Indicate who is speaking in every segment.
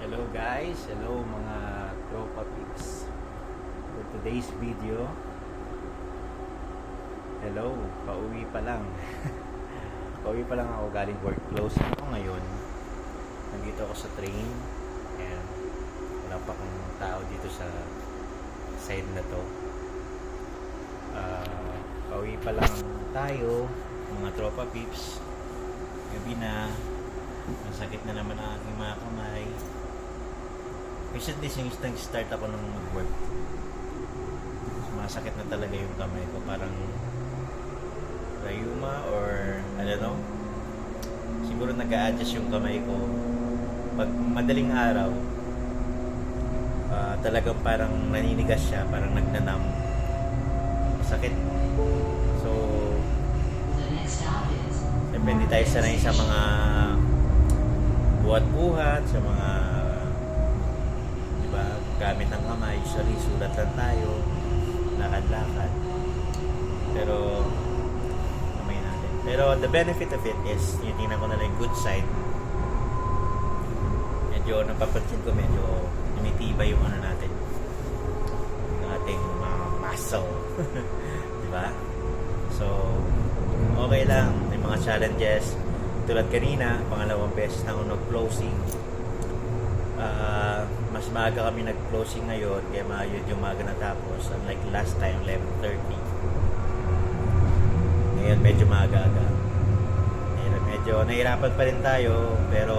Speaker 1: Hello guys, hello mga tropa peeps. For today's video, hello, pauwi pa lang. Pauwi pa lang ako galing work, close ako ngayon. Nandito ako sa train and wala pa akong tao dito sa side na to. Pauwi pa lang tayo mga tropa peeps. Gabi na, ang sakit na naman ang aking mga kamay. Recently, since nag-start ako ng mag-work, masakit na talaga yung kamay ko. Parang rayuma or I don't know. Siguro nag-a-adjust yung kamay ko. Pag madaling araw, talagang parang naninigas siya, parang nagnanam. Sakit. So, siyempre hindi tayo sanay sa mga buhat-buhat, sa mga gamit ng kamay. Usually sulat lang tayo, lakad-lakad, pero kamay natin. Pero the benefit of it is, tingnan ko na lang yung good side. Medyo napapansin ko, medyo tumitibay yung ano natin, yung ating mga muscle. Diba? So okay lang. May mga challenges tulad kanina, pangalawang beses na ako nag-closing. Mas maaga kami nag-closing ngayon, kaya yung maaga natapos, unlike last time 11:30. Ngayon medyo maaga-aga. Medyo nahirapan pa rin tayo, pero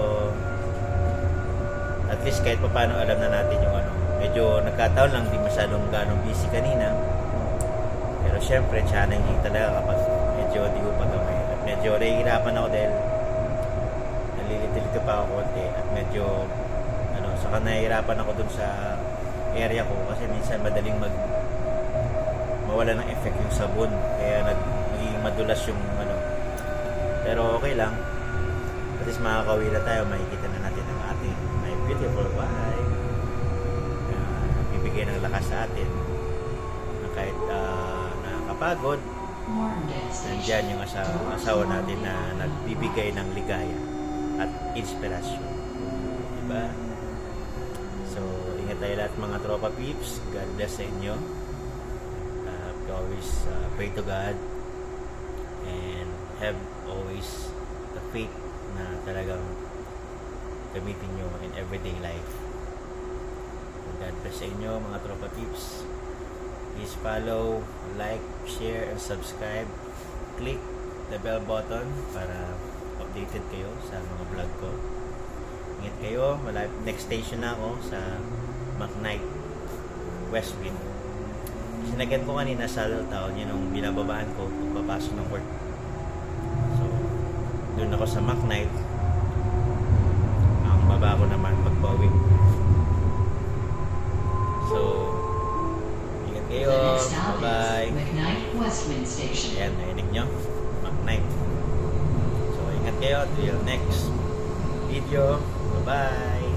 Speaker 1: at least kahit pa paano alam na natin yung ano. Medyo nagkataon lang, di masyadong ganong busy kanina, pero syempre challenging talaga kapag medyo di ko pagamay. At medyo nahihirapan ako dahil nalilito pa ako konti, at medyo saka nahihirapan ako dun sa area ko kasi minsan madaling mawala ng effect yung sabon, kaya nagiging madulas yung ano. Pero okay lang, at least makakauwi na tayo, makikita na natin ang ating my beautiful wife, bibigay ng lakas sa atin na kahit nakakapagod, nandyan yung asawa natin na nagbibigay ng ligaya at inspirasyon, diba? So, ingat tayo lahat mga tropa peeps. God bless sa inyo. Always pray to God and have always the faith na talagang gamitin nyo in everyday life. So, God bless sa inyo mga tropa peeps. Please follow, like, share, and subscribe. Click the bell button para updated kayo sa mga vlog ko. Ingat kayo. Next station na ako sa McKnight, Westwind. Sinagyan ko kanina sa Town, yun yung binababaan ko pagpapasok ng work. So, doon ako sa McKnight. Ang baba ko naman pagpauwi. So, ingat kayo. Bye-bye. Ayan, nainig nyo. McKnight. So, ingat kayo. Till next video. Bye-bye.